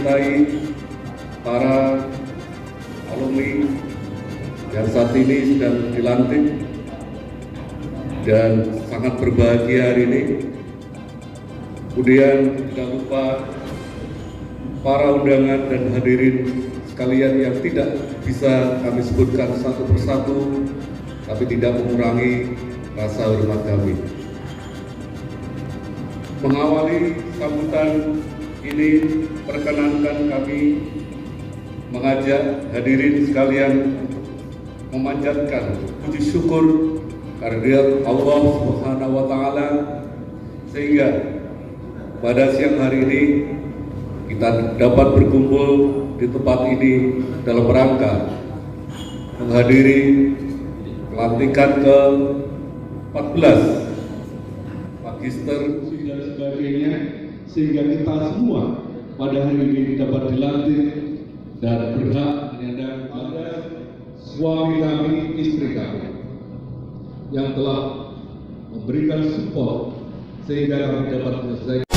menyertai para alumni yang saat ini sedang dilantik, dan sangat berbahagia hari ini. Kemudian tidak lupa para undangan dan hadirin sekalian yang tidak bisa kami sebutkan satu persatu, tapi tidak mengurangi rasa hormat kami. Mengawali sambutan ini, perkenankan kami mengajak hadirin sekalian memanjatkan puji syukur kehadirat Allah Subhanahu wa Ta'ala, sehingga pada siang hari ini kita dapat berkumpul di tempat ini dalam rangka menghadiri pelantikan ke-14 Magister dan sebagainya, sehingga kita semua pada hari ini dapat dilantik dan berhak menyandang pada suami kami, istri kami yang telah memberikan support sehingga kami dapat menyelesaikan